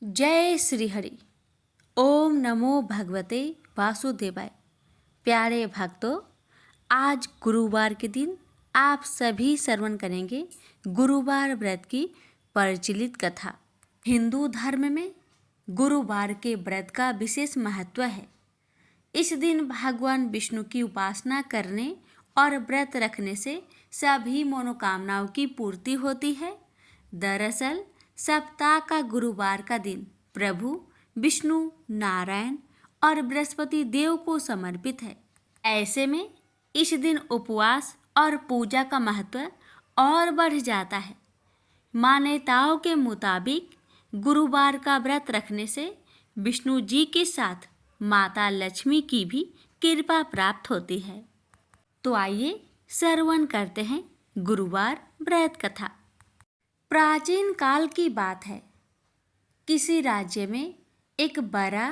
जय श्री हरि। ओम नमो भगवते वासुदेवाय। प्यारे भक्तों, आज गुरुवार के दिन आप सभी श्रवण करेंगे गुरुवार व्रत की प्रचलित कथा। हिंदू धर्म में गुरुवार के व्रत का विशेष महत्व है। इस दिन भगवान विष्णु की उपासना करने और व्रत रखने से सभी मनोकामनाओं की पूर्ति होती है। दरअसल सप्ताह का गुरुवार का दिन प्रभु विष्णु, नारायण और बृहस्पति देव को समर्पित है। ऐसे में इस दिन उपवास और पूजा का महत्व और बढ़ जाता है। मान्यताओं के मुताबिक गुरुवार का व्रत रखने से विष्णु जी के साथ माता लक्ष्मी की भी कृपा प्राप्त होती है। तो आइए श्रवण करते हैं गुरुवार व्रत कथा। प्राचीन काल की बात है। किसी राज्य में एक बड़ा,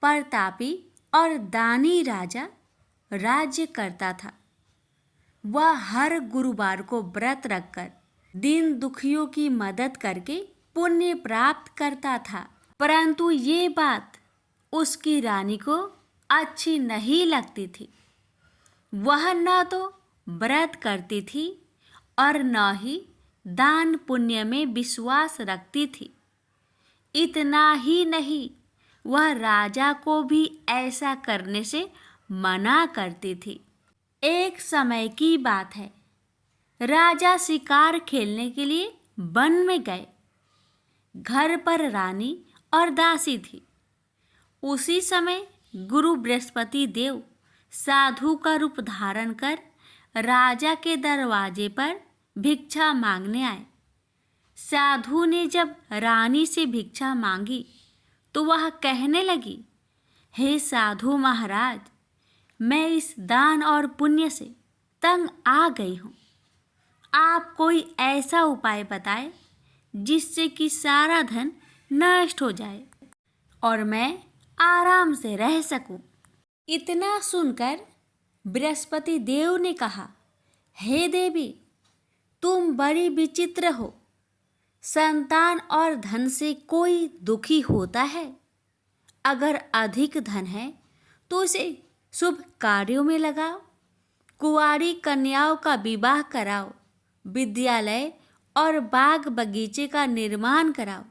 प्रतापी और दानी राजा राज्य करता था। वह हर गुरुवार को व्रत रखकर दीन दुखियों की मदद करके पुण्य प्राप्त करता था। परंतु ये बात उसकी रानी को अच्छी नहीं लगती थी। वह न तो व्रत करती थी और न ही दान पुण्य में विश्वास रखती थी। इतना ही नहीं, वह राजा को भी ऐसा करने से मना करती थी। एक समय की बात है। राजा शिकार खेलने के लिए वन में गए। घर पर रानी और दासी थी। उसी समय गुरु बृहस्पति देव साधु का रूप धारण कर राजा के दरवाजे पर भिक्षा मांगने आए। साधु ने जब रानी से भिक्षा मांगी तो वह कहने लगी, हे साधु महाराज, मैं इस दान और पुण्य से तंग आ गई हूँ। आप कोई ऐसा उपाय बताएं जिससे कि सारा धन नष्ट हो जाए और मैं आराम से रह सकूं। इतना सुनकर बृहस्पति देव ने कहा, हे देवी, तुम बड़ी विचित्र हो। संतान और धन से कोई दुखी होता है? अगर अधिक धन है तो उसे शुभ कार्यों में लगाओ, कुंवारी कन्याओं का विवाह कराओ, विद्यालय और बाग बगीचे का निर्माण कराओ,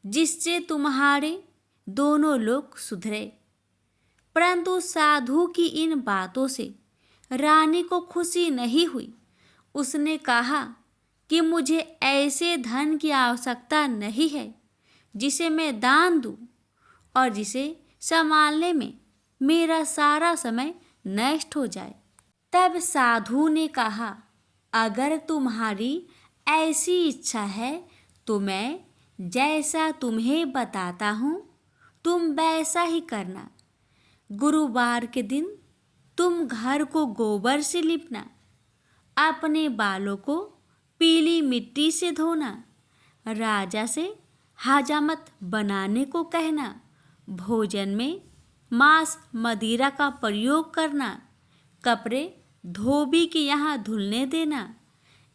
जिससे तुम्हारे दोनों लोग सुधरे। परंतु साधु की इन बातों से रानी को खुशी नहीं हुई। उसने कहा कि मुझे ऐसे धन की आवश्यकता नहीं है जिसे मैं दान दूं और जिसे संभालने में मेरा सारा समय नष्ट हो जाए। तब साधु ने कहा, अगर तुम्हारी ऐसी इच्छा है तो मैं जैसा तुम्हें बताता हूँ तुम वैसा ही करना। गुरुवार के दिन तुम घर को गोबर से लिपना, अपने बालों को पीली मिट्टी से धोना, राजा से हजामत बनाने को कहना, भोजन में मांस मदिरा का प्रयोग करना, कपड़े धोबी के यहाँ धुलने देना।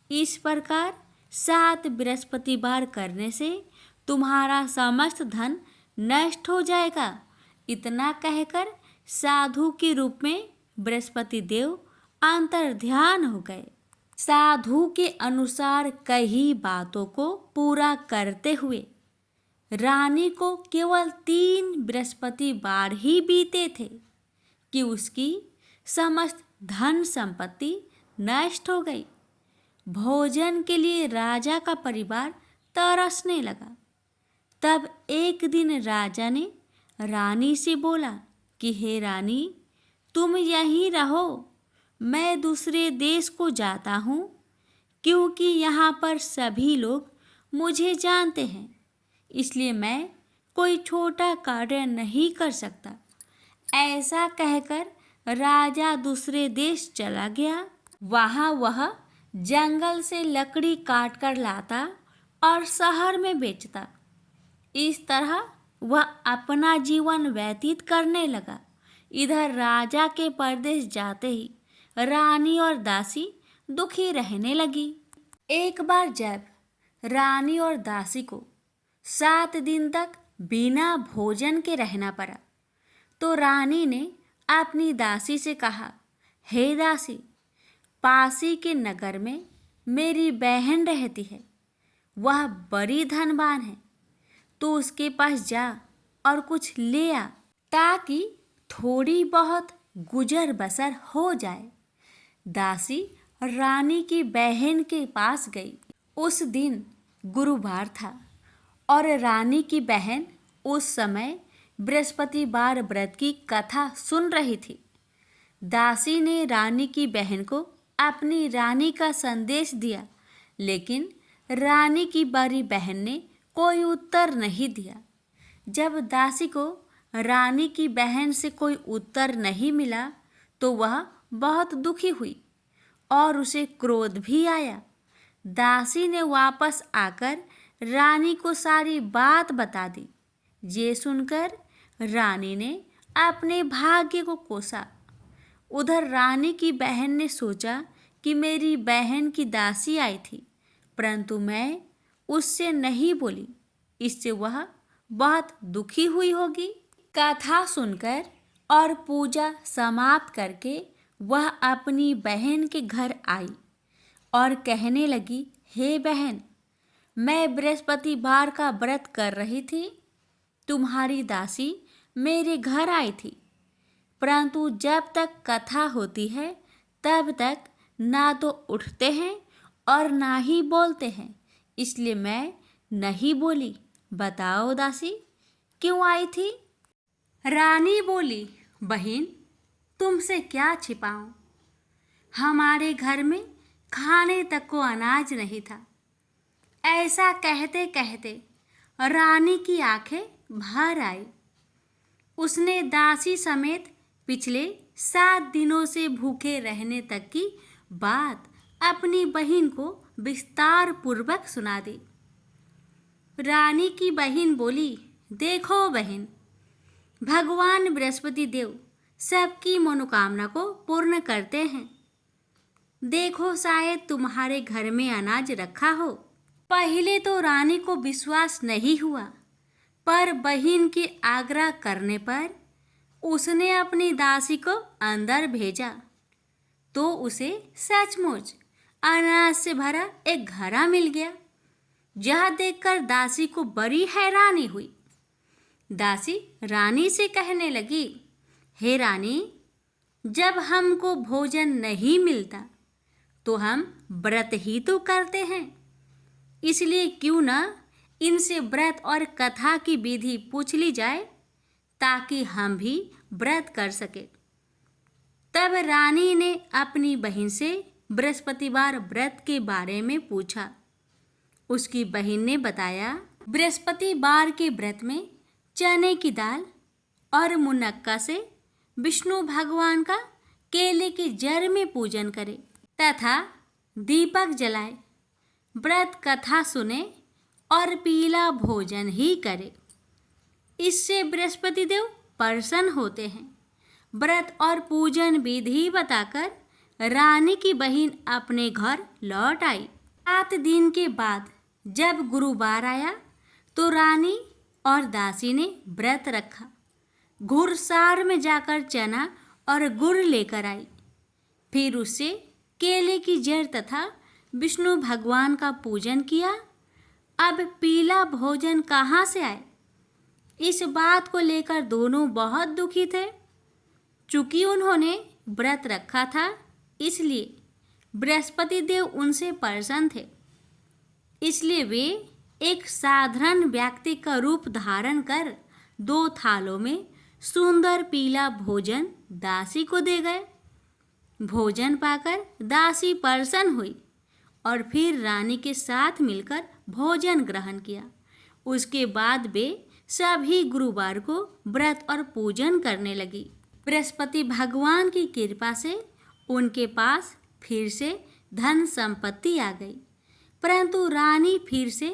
इस प्रकार 7 बृहस्पतिवार करने से तुम्हारा समस्त धन नष्ट हो जाएगा। इतना कहकर साधु के रूप में बृहस्पति देव अंतर्ध्यान हो गए। साधु के अनुसार कई बातों को पूरा करते हुए रानी को केवल 3 बृहस्पतिवार ही बीते थे कि उसकी समस्त धन संपत्ति नष्ट हो गई। भोजन के लिए राजा का परिवार तरसने लगा। तब एक दिन राजा ने रानी से बोला कि हे रानी, तुम यहीं रहो, मैं दूसरे देश को जाता हूँ, क्योंकि यहाँ पर सभी लोग मुझे जानते हैं, इसलिए मैं कोई छोटा कार्य नहीं कर सकता। ऐसा कहकर राजा दूसरे देश चला गया। वहाँ वह जंगल से लकड़ी काट कर लाता और शहर में बेचता। इस तरह वह अपना जीवन व्यतीत करने लगा। इधर राजा के परदेश जाते ही रानी और दासी दुखी रहने लगी। एक बार जब रानी और दासी को 7 दिन तक बिना भोजन के रहना पड़ा। तो रानी ने अपनी दासी से कहा, हे दासी, पासी के नगर में मेरी बहन रहती है, वह बड़ी धनवान है, तो उसके पास जा और कुछ ले आ, ताकि थोड़ी बहुत गुजर बसर हो जाए। दासी रानी की बहन के पास गई। उस दिन गुरुवार था और रानी की बहन उस समय बृहस्पतिवार व्रत की कथा सुन रही थी। दासी ने रानी की बहन को अपनी रानी का संदेश दिया, लेकिन रानी की बड़ी बहन ने कोई उत्तर नहीं दिया। जब दासी को रानी की बहन से कोई उत्तर नहीं मिला तो वह बहुत दुखी हुई और उसे क्रोध भी आया। दासी ने वापस आकर रानी को सारी बात बता दी। ये सुनकर रानी ने अपने भाग्य को कोसा। उधर रानी की बहन ने सोचा कि मेरी बहन की दासी आई थी, परंतु मैं उससे नहीं बोली, इससे वह बहुत दुखी हुई होगी। कथा सुनकर और पूजा समाप्त करके वह अपनी बहन के घर आई और कहने लगी, हे बहन, मैं बृहस्पतिवार का व्रत कर रही थी। तुम्हारी दासी मेरे घर आई थी, परंतु जब तक कथा होती है तब तक ना तो उठते हैं और ना ही बोलते हैं, इसलिए मैं नहीं बोली। बताओ दासी, क्यों आई थी? रानी बोली, बहन, तुमसे क्या छिपाऊं? हमारे घर में खाने तक को अनाज नहीं था। ऐसा कहते कहते रानी की आंखें भर आई। उसने दासी समेत पिछले 7 दिनों से भूखे रहने तक की बात अपनी बहन को विस्तार पूर्वक सुना दी। रानी की बहन बोली, देखो बहन, भगवान बृहस्पति देव सबकी मनोकामना को पूर्ण करते हैं। देखो, शायद तुम्हारे घर में अनाज रखा हो। पहले तो रानी को विश्वास नहीं हुआ, पर बहन के आग्रह करने पर उसने अपनी दासी को अंदर भेजा, तो उसे सचमुच अनाज से भरा एक घड़ा मिल गया। यह देखकर दासी को बड़ी हैरानी हुई। दासी रानी से कहने लगी, हे रानी, जब हमको भोजन नहीं मिलता तो हम व्रत ही तो करते हैं, इसलिए क्यों न इनसे व्रत और कथा की विधि पूछ ली जाए, ताकि हम भी व्रत कर सके। तब रानी ने अपनी बहन से बृहस्पतिवार व्रत के बारे में पूछा। उसकी बहन ने बताया, बृहस्पतिवार के व्रत में चने की दाल और मुनक्का से विष्णु भगवान का केले के जड़ में पूजन करे तथा दीपक जलाए, व्रत कथा सुने और पीला भोजन ही करे। इससे बृहस्पति देव प्रसन्न होते हैं। व्रत और पूजन विधि बताकर रानी की बहन अपने घर लौट आई। 7 दिन के बाद जब गुरुवार आया तो रानी और दासी ने व्रत रखा। घुड़सार में जाकर चना और गुड़ लेकर आई। फिर उससे केले की जड़ तथा विष्णु भगवान का पूजन किया। अब पीला भोजन कहाँ से आए? इस बात को लेकर दोनों बहुत दुखी थे। चूंकि उन्होंने व्रत रखा था, इसलिए बृहस्पति देव उनसे प्रसन्न थे। इसलिए वे एक साधारण व्यक्ति का रूप धारण कर 2 थालों में सुंदर पीला भोजन दासी को दे गए। भोजन पाकर दासी प्रसन्न हुई और फिर रानी के साथ मिलकर भोजन ग्रहण किया। उसके बाद वे सभी गुरुवार को व्रत और पूजन करने लगी। बृहस्पति भगवान की कृपा से उनके पास फिर से धन संपत्ति आ गई, परंतु रानी फिर से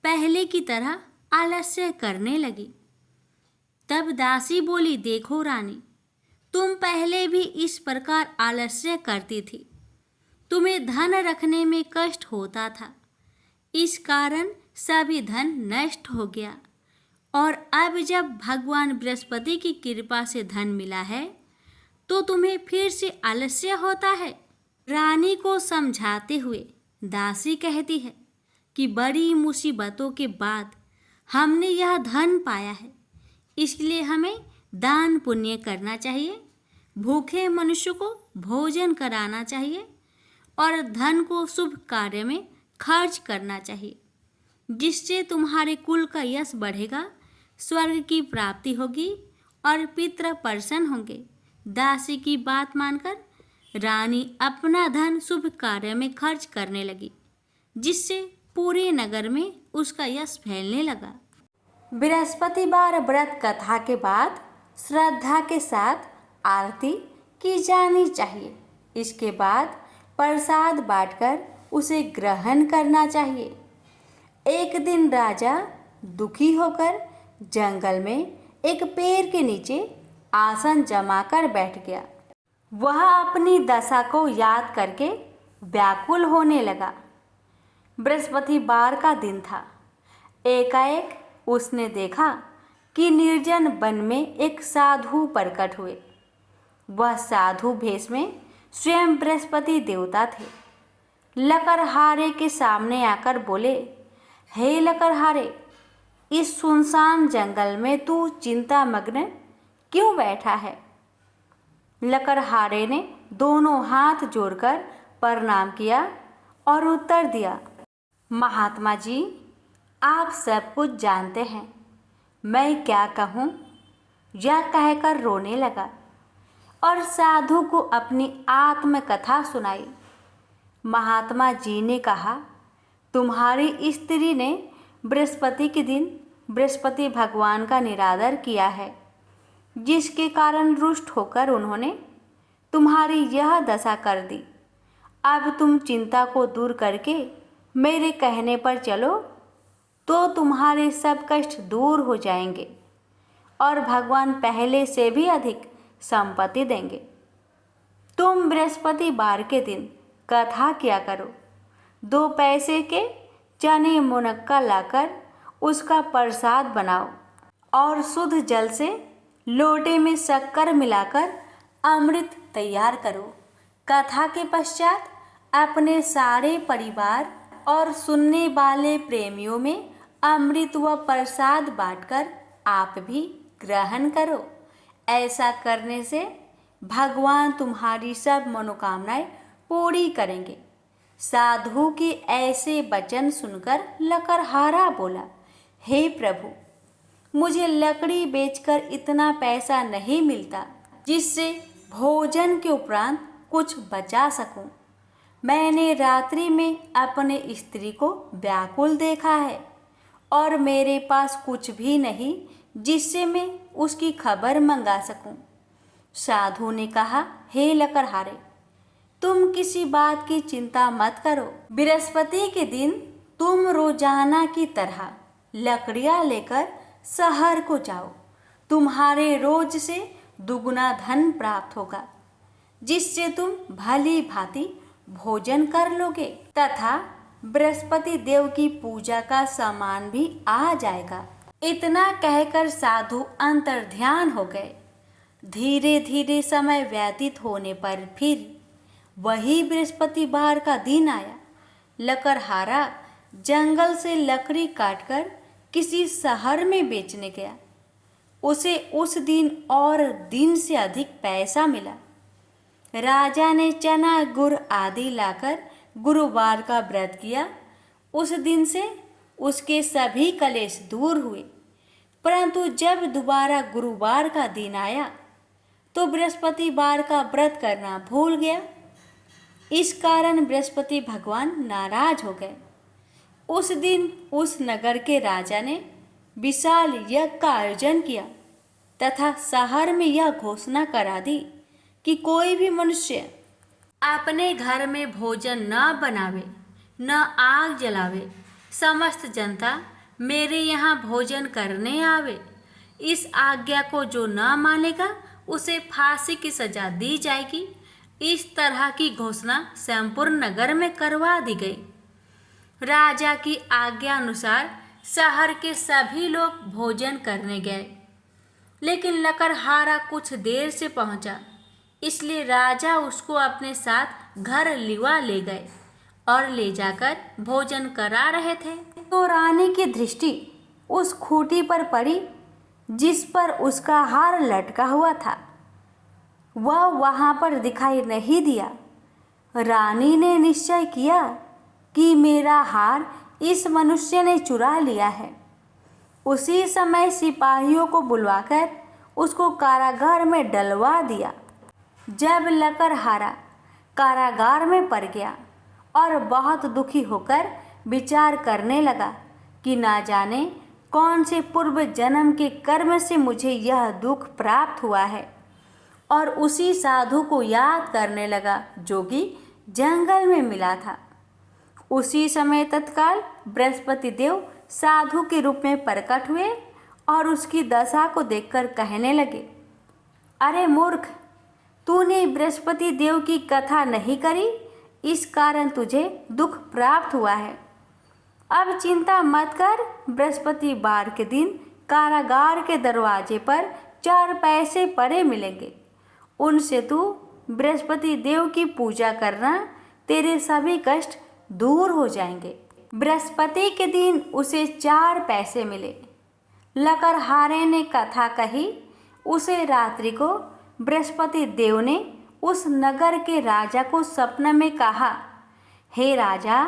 पहले की तरह आलस्य करने लगी। तब दासी बोली, देखो रानी, तुम पहले भी इस प्रकार आलस्य करती थी। तुम्हें धन रखने में कष्ट होता था, इस कारण सभी धन नष्ट हो गया और अब जब भगवान बृहस्पति की कृपा से धन मिला है तो तुम्हें फिर से आलस्य होता है। रानी को समझाते हुए दासी कहती है कि बड़ी मुसीबतों के बाद हमने यह धन पाया है, इसलिए हमें दान पुण्य करना चाहिए, भूखे मनुष्य को भोजन कराना चाहिए और धन को शुभ कार्य में खर्च करना चाहिए, जिससे तुम्हारे कुल का यश बढ़ेगा, स्वर्ग की प्राप्ति होगी और पितृ प्रसन्न होंगे। दासी की बात मानकर रानी अपना धन शुभ कार्य में खर्च करने लगी, जिससे पूरे नगर में उसका यश फैलने लगा। बृहस्पतिवार व्रत कथा के बाद श्रद्धा के साथ आरती की जानी चाहिए। इसके बाद प्रसाद बांटकर उसे ग्रहण करना चाहिए। एक दिन राजा दुखी होकर जंगल में एक पेड़ के नीचे आसन जमाकर बैठ गया। वह अपनी दशा को याद करके व्याकुल होने लगा। बृहस्पतिवार का दिन था। एकाएक उसने देखा कि निर्जन वन में एक साधु प्रकट हुए। वह साधु भेष में स्वयं बृहस्पति देवता थे। लकड़हारे के सामने आकर बोले, हे लकड़हारे, इस सुनसान जंगल में तू चिंता मग्न क्यों बैठा है? लकड़हारे ने दोनों हाथ जोड़कर प्रणाम किया और उत्तर दिया, महात्मा जी, आप सब कुछ जानते हैं, मैं क्या कहूँ? यह कहकर रोने लगा और साधु को अपनी आत्मकथा सुनाई। महात्मा जी ने कहा, तुम्हारी स्त्री ने बृहस्पति के दिन बृहस्पति भगवान का निरादर किया है, जिसके कारण रुष्ट होकर उन्होंने तुम्हारी यह दशा कर दी। अब तुम चिंता को दूर करके मेरे कहने पर चलो तो तुम्हारे सब कष्ट दूर हो जाएंगे और भगवान पहले से भी अधिक संपत्ति देंगे। तुम बृहस्पतिवार के दिन कथा किया करो। 2 पैसे के चने मुनक्का लाकर उसका प्रसाद बनाओ और शुद्ध जल से लोटे में शक्कर मिलाकर अमृत तैयार करो। कथा के पश्चात अपने सारे परिवार और सुनने वाले प्रेमियों में अमृत व प्रसाद बांटकर आप भी ग्रहण करो। ऐसा करने से भगवान तुम्हारी सब मनोकामनाएं पूरी करेंगे। साधु के ऐसे वचन सुनकर लकड़हारा बोला, हे प्रभु, मुझे लकड़ी बेचकर इतना पैसा नहीं मिलता जिससे भोजन के उपरांत कुछ बचा सकूं। मैंने रात्रि में अपने स्त्री को व्याकुल देखा है और मेरे पास कुछ भी नहीं जिससे मैं उसकी खबर मंगा सकूं। साधु ने कहा, हे लकड़हारे, तुम किसी बात की चिंता मत करो। बृहस्पति के दिन तुम रोजाना की तरह लकड़ियां लेकर शहर को जाओ। तुम्हारे रोज से दुगुना धन प्राप्त होगा, जिससे तुम भली भांति भोजन कर लोगे तथा बृहस्पति देव की पूजा का सामान भी आ जाएगा। इतना कहकर साधु अंतर्ध्यान हो गए। धीरे धीरे समय व्यतीत होने पर फिर वही बृहस्पतिवार का दिन आया। लकड़हारा जंगल से लकड़ी काटकर किसी शहर में बेचने गया। उसे उस दिन और दिन से अधिक पैसा मिला। राजा ने चना गुड़ आदि लाकर गुरुवार का व्रत किया। उस दिन से उसके सभी कलेश दूर हुए। परंतु जब दोबारा गुरुवार का दिन आया तो बृहस्पतिवार का व्रत करना भूल गया। इस कारण बृहस्पति भगवान नाराज हो गए। उस दिन उस नगर के राजा ने विशाल यज्ञ का आयोजन किया तथा शहर में यह घोषणा करा दी कि कोई भी मनुष्य अपने घर में भोजन न बनावे, न आग जलावे। समस्त जनता मेरे यहाँ भोजन करने आवे। इस आज्ञा को जो न मानेगा उसे फांसी की सजा दी जाएगी। इस तरह की घोषणा संपूर्ण नगर में करवा दी गई। राजा की आज्ञा अनुसार शहर के सभी लोग भोजन करने गए, लेकिन लकड़हारा कुछ देर से पहुंचा, इसलिए राजा उसको अपने साथ घर लिवा ले गए और ले जाकर भोजन करा रहे थे। तो रानी की दृष्टि उस खूंटी पर पड़ी जिस पर उसका हार लटका हुआ था। वह वहां पर दिखाई नहीं दिया। रानी ने निश्चय किया कि मेरा हार इस मनुष्य ने चुरा लिया है। उसी समय सिपाहियों को बुलवाकर उसको कारागार में डलवा दिया। जब लकड़हारा कारागार में पड़ गया और बहुत दुखी होकर विचार करने लगा कि ना जाने कौन से पूर्व जन्म के कर्म से मुझे यह दुख प्राप्त हुआ है, और उसी साधु को याद करने लगा जो कि जंगल में मिला था। उसी समय तत्काल बृहस्पति देव साधु के रूप में प्रकट हुए और उसकी दशा को देखकर कहने लगे, अरे मूर्ख, तूने बृहस्पति देव की कथा नहीं करी, इस कारण तुझे दुख प्राप्त हुआ है। अब चिंता मत कर, बृहस्पतिवार के दिन कारागार के दरवाजे पर 4 पैसे पड़े मिलेंगे। उनसे तू बृहस्पति देव की पूजा करना, तेरे सभी कष्ट दूर हो जाएंगे। बृहस्पति के दिन उसे 4 पैसे मिले। लकड़हारे ने कथा कही। उसे रात्रि को बृहस्पति देव ने उस नगर के राजा को सपने में कहा, हे राजा,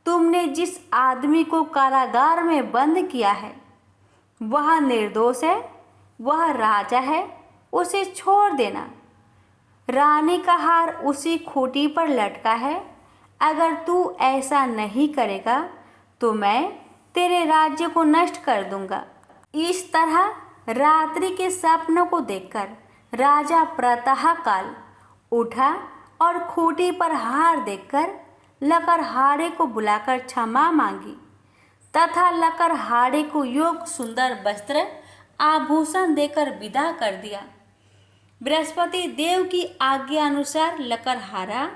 तुमने जिस आदमी को कारागार में बंद किया है वह निर्दोष है, वह राजा है, उसे छोड़ देना। रानी का हार उसी खूंटी पर लटका है। अगर तू ऐसा नहीं करेगा तो मैं तेरे राज्य को नष्ट कर दूंगा। इस तरह रात्रि के सपनों को देखकर राजा प्रातःकाल उठा और खूंटी पर हार देखकर लकड़हारे को बुलाकर क्षमा मांगी तथा लकड़हारे को योग सुंदर वस्त्र आभूषण देकर विदा कर दिया। बृहस्पति देव की आज्ञा अनुसार लकड़हारा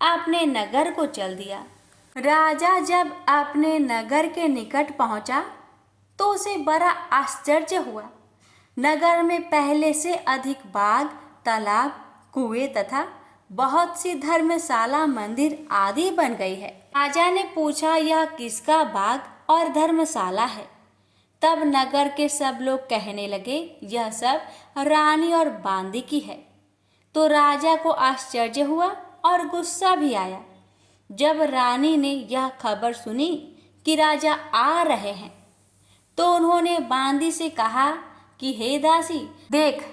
अपने नगर को चल दिया। राजा जब अपने नगर के निकट पहुंचा तो उसे बड़ा आश्चर्य हुआ। नगर में पहले से अधिक बाग, तालाब, कुएं तथा बहुत सी धर्मशाला, मंदिर आदि बन गई है। राजा ने पूछा, यह किसका बाग और धर्मशाला है? तब नगर के सब लोग कहने लगे, यह सब रानी और बांदी की है। तो राजा को आश्चर्य हुआ और गुस्सा भी आया। जब रानी ने यह खबर सुनी कि राजा आ रहे हैं तो उन्होंने बांदी से कहा कि हे दासी, देख,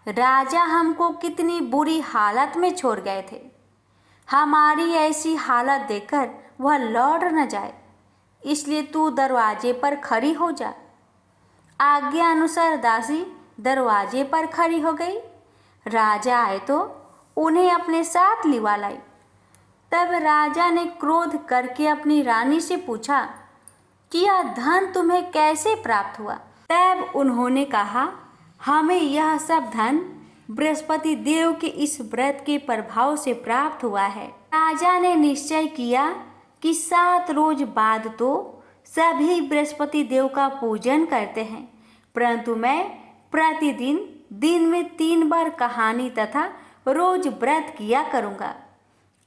राजा हमको कितनी बुरी हालत में छोड़ गए थे। हमारी ऐसी हालत देखकर वह लौट न जाए, इसलिए तू दरवाजे पर खड़ी हो जा। आज्ञा अनुसार दासी दरवाजे पर खड़ी हो गई। राजा आए तो उन्हें अपने साथ लिवा लाई। तब राजा ने क्रोध करके अपनी रानी से पूछा कि यह धन तुम्हें कैसे प्राप्त हुआ? तब उन्होंने कहा, हमें यह सब धन बृहस्पति देव के इस व्रत के प्रभाव से प्राप्त हुआ है। राजा ने निश्चय किया कि 7 रोज बाद तो सभी बृहस्पति देव का पूजन करते हैं, परंतु मैं प्रतिदिन दिन में 3 बार कहानी तथा रोज व्रत किया करूँगा।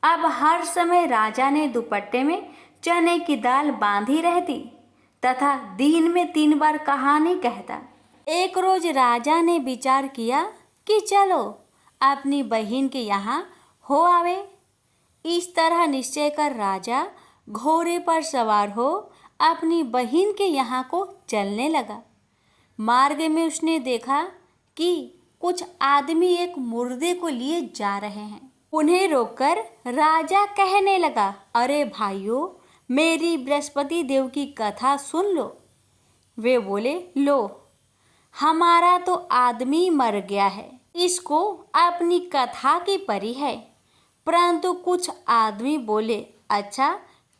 अब हर समय राजा ने दुपट्टे में चने की दाल बांधी रहती तथा दिन में 3 बार कहानी कहता। एक रोज राजा ने विचार किया कि चलो अपनी बहन के यहाँ हो आवे। इस तरह निश्चय कर राजा घोड़े पर सवार हो अपनी बहन के यहाँ को चलने लगा। मार्ग में उसने देखा कि कुछ आदमी एक मुर्दे को लिए जा रहे हैं। उन्हें रोककर राजा कहने लगा, अरे भाइयों, मेरी बृहस्पति देव की कथा सुन लो। वे बोले, लो, हमारा तो आदमी मर गया है, इसको अपनी कथा की परी है। परंतु कुछ आदमी बोले, अच्छा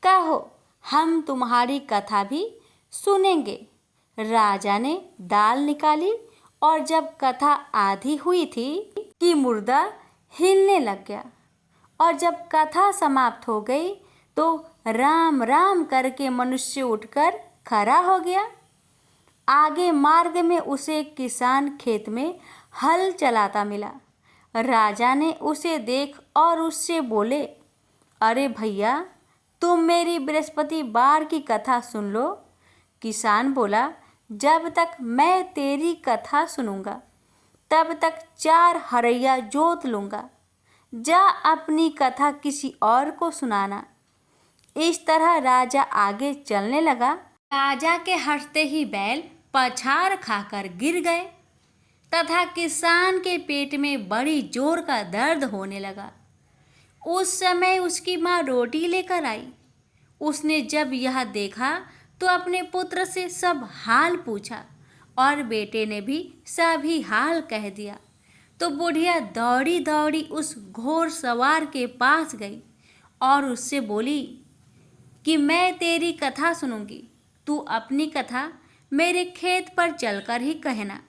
कहो, हम तुम्हारी कथा भी सुनेंगे। राजा ने दाल निकाली और जब कथा आधी हुई थी कि मुर्दा हिलने लग गया, और जब कथा समाप्त हो गई तो राम राम करके मनुष्य उठकर खड़ा हो गया। आगे मार्ग में उसे एक किसान खेत में हल चलाता मिला। राजा ने उसे देख और उससे बोले, अरे भैया, तुम मेरी बृहस्पतिवार की कथा सुन लो। किसान बोला, जब तक मैं तेरी कथा सुनूंगा तब तक 4 हरैया जोत लूंगा। जा अपनी कथा किसी और को सुनाना। इस तरह राजा आगे चलने लगा। राजा के हंसते ही बैल पछाड़ खाकर गिर गए तथा किसान के पेट में बड़ी जोर का दर्द होने लगा। उस समय उसकी माँ रोटी लेकर आई। उसने जब यह देखा तो अपने पुत्र से सब हाल पूछा और बेटे ने भी सभी हाल कह दिया। तो बुढ़िया दौड़ी दौड़ी उस घोड़ सवार के पास गई और उससे बोली कि मैं तेरी कथा सुनूंगी, तू अपनी कथा मेरे खेत पर चलकर ही कहना।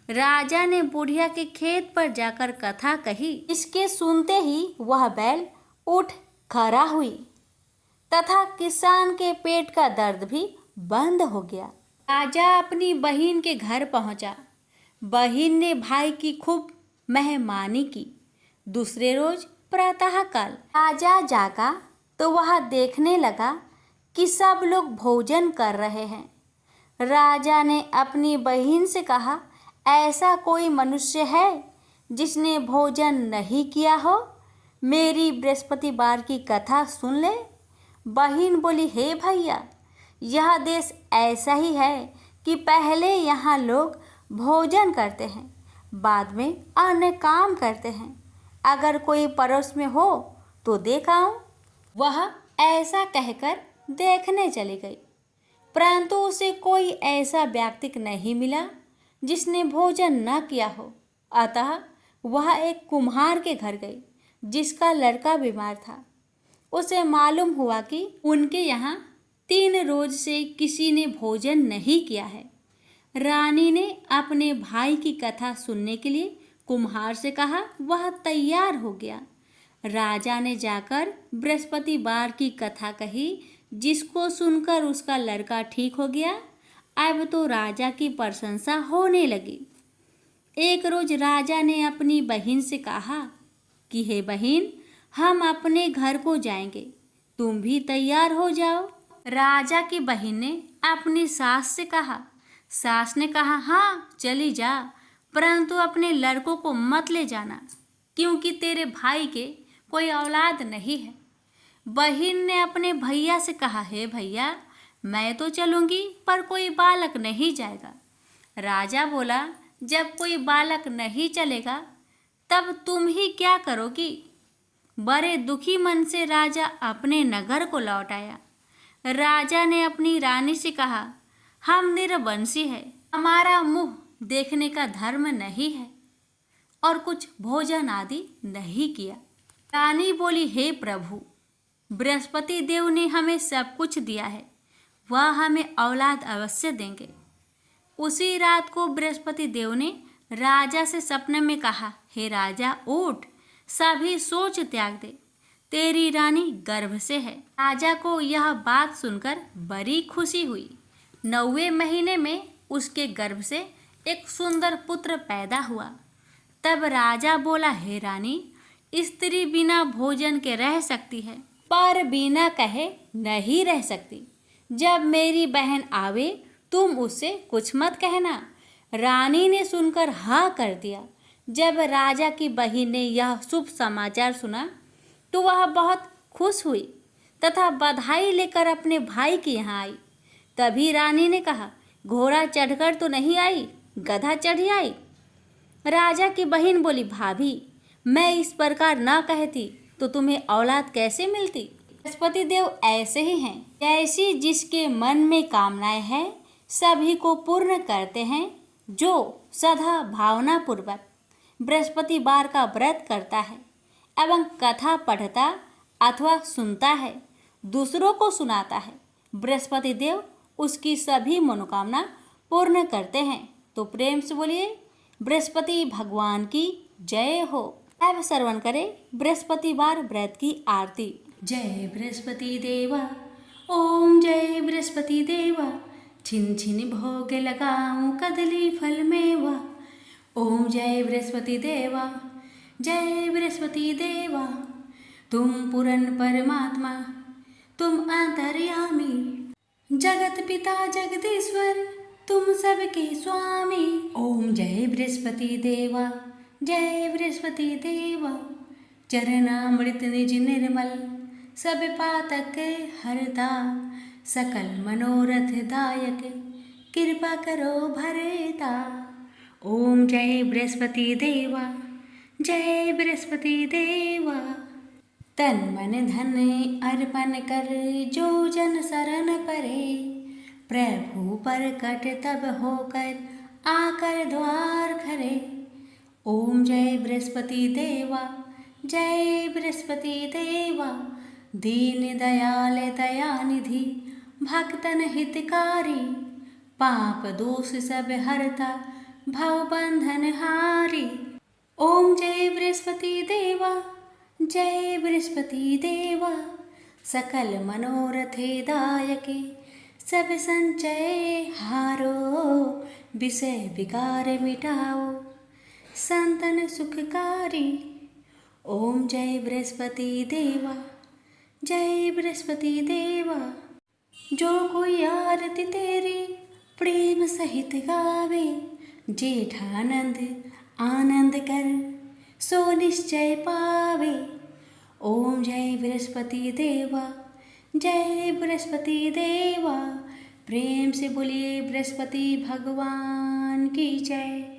राजा ने बुढ़िया के खेत पर जाकर कथा कही। इसके सुनते ही वह बैल उठ खड़ा हुई तथा किसान के पेट का दर्द भी बंद हो गया। राजा अपनी बहन के घर पहुंचा। बहन ने भाई की खूब मेहमानी की। दूसरे रोज प्रातःकाल राजा जागा तो वह देखने लगा कि सब लोग भोजन कर रहे हैं। राजा ने अपनी बहन से कहा, ऐसा कोई मनुष्य है जिसने भोजन नहीं किया हो? मेरी बृहस्पतिवार की कथा सुन ले। बहन बोली, हे भैया, यह देश ऐसा ही है कि पहले यहाँ लोग भोजन करते हैं, बाद में अन्य काम करते हैं। अगर कोई पड़ोस में हो तो देख आऊं। वह ऐसा कहकर देखने चली गई, परंतु उसे कोई ऐसा व्यक्ति नहीं मिला जिसने भोजन न किया हो। अतः वह एक कुम्हार के घर गई जिसका लड़का बीमार था। उसे मालूम हुआ कि उनके यहाँ 3 रोज से किसी ने भोजन नहीं किया है। रानी ने अपने भाई की कथा सुनने के लिए कुम्हार से कहा। वह तैयार हो गया। राजा ने जाकर बृहस्पतिवार की कथा कही, जिसको सुनकर उसका लड़का ठीक हो गया। अब तो राजा की प्रशंसा होने लगी। एक रोज राजा ने अपनी बहन से कहा कि हे बहन, हम अपने घर को जाएंगे, तुम भी तैयार हो जाओ। राजा की बहन ने अपनी सास से कहा। सास ने कहा, हाँ चली जा, परंतु अपने लड़कों को मत ले जाना, क्योंकि तेरे भाई के कोई औलाद नहीं है। बहन ने अपने भैया से कहा, हे भैया, मैं तो चलूंगी पर कोई बालक नहीं जाएगा। राजा बोला, जब कोई बालक नहीं चलेगा तब तुम ही क्या करोगी? बड़े दुखी मन से राजा अपने नगर को लौट आया। राजा ने अपनी रानी से कहा, हम निरवंशी है, हमारा मुंह देखने का धर्म नहीं है और कुछ भोजन आदि नहीं किया। रानी बोली, हे प्रभु, बृहस्पति देव ने हमें सब कुछ दिया है, वह हमें औलाद अवश्य देंगे। उसी रात को बृहस्पति देव ने राजा से सपने में कहा, हे राजा, उठ, सभी सोच त्याग दे, तेरी रानी गर्भ से है। राजा को यह बात सुनकर बड़ी खुशी हुई। 9वें महीने में उसके गर्भ से एक सुंदर पुत्र पैदा हुआ। तब राजा बोला, हे रानी, स्त्री बिना भोजन के रह सकती है, पर बिना कहे नहीं रह सकती। जब मेरी बहन आवे तुम उससे कुछ मत कहना। रानी ने सुनकर हाँ कर दिया। जब राजा की बहन ने यह शुभ समाचार सुना तो वह बहुत खुश हुई तथा बधाई लेकर अपने भाई के यहाँ आई। तभी रानी ने कहा, घोड़ा चढ़कर तो नहीं आई, गधा चढ़ी आई। राजा की बहन बोली, भाभी, मैं इस प्रकार न कहती तो तुम्हें औलाद कैसे मिलती? बृहस्पति देव ऐसे ही हैं, जैसी जिसके मन में कामनाएं हैं सभी को पूर्ण करते हैं। जो सदा भावना पूर्वक बृहस्पतिवार का व्रत करता है एवं कथा पढ़ता अथवा सुनता है, दूसरों को सुनाता है, बृहस्पति देव उसकी सभी मनोकामना पूर्ण करते हैं। तो प्रेम से बोलिए, बृहस्पति भगवान की जय हो। अब श्रवण करें बृहस्पतिवार व्रत की आरती। जय बृहस्पति देवा, ओम जय बृहस्पति देवा, छिन छिन भोग लगाऊं कदली फल मेवा। ओम जय बृहस्पति देवा, जय बृहस्पति देवा। तुम पूर्ण परमात्मा, तुम अंतर्यामी, जगत पिता जगदीश्वर, तुम सबके स्वामी। ओम जय बृहस्पति देवा, जय बृहस्पति देवा। चरणामृत निज निर्मल, सब पातक हरता, सकल मनोरथ दायक, कृपा करो भरता। ओम जय बृहस्पति देवा, जय बृहस्पति देवा। तन मन धन अर्पण कर, जो जन शरण परे, प्रभु प्रकट तब होकर, आकर द्वार खरे। ओम जय बृहस्पति देवा, जय बृहस्पति देवा। दीन दयाल दयानिधि, भक्तन हितकारी, पाप दोष सब हरता, भव बंधन हारी। ओम जय बृहस्पति देवा, जय बृहस्पति देवा। सकल मनोरथे दायके, सब संचय हारो, विषय विकार मिटाओ, संतन सुखकारी। ओम जय बृहस्पति देवा, जय बृहस्पति देवा। जो कोई आरती तेरी प्रेम सहित गावे, जेठानंद आनंद कर, सो निश्चय पावे। ओम जय बृहस्पति देवा, जय बृहस्पति देवा। प्रेम से बोलिए बृहस्पति भगवान की जय।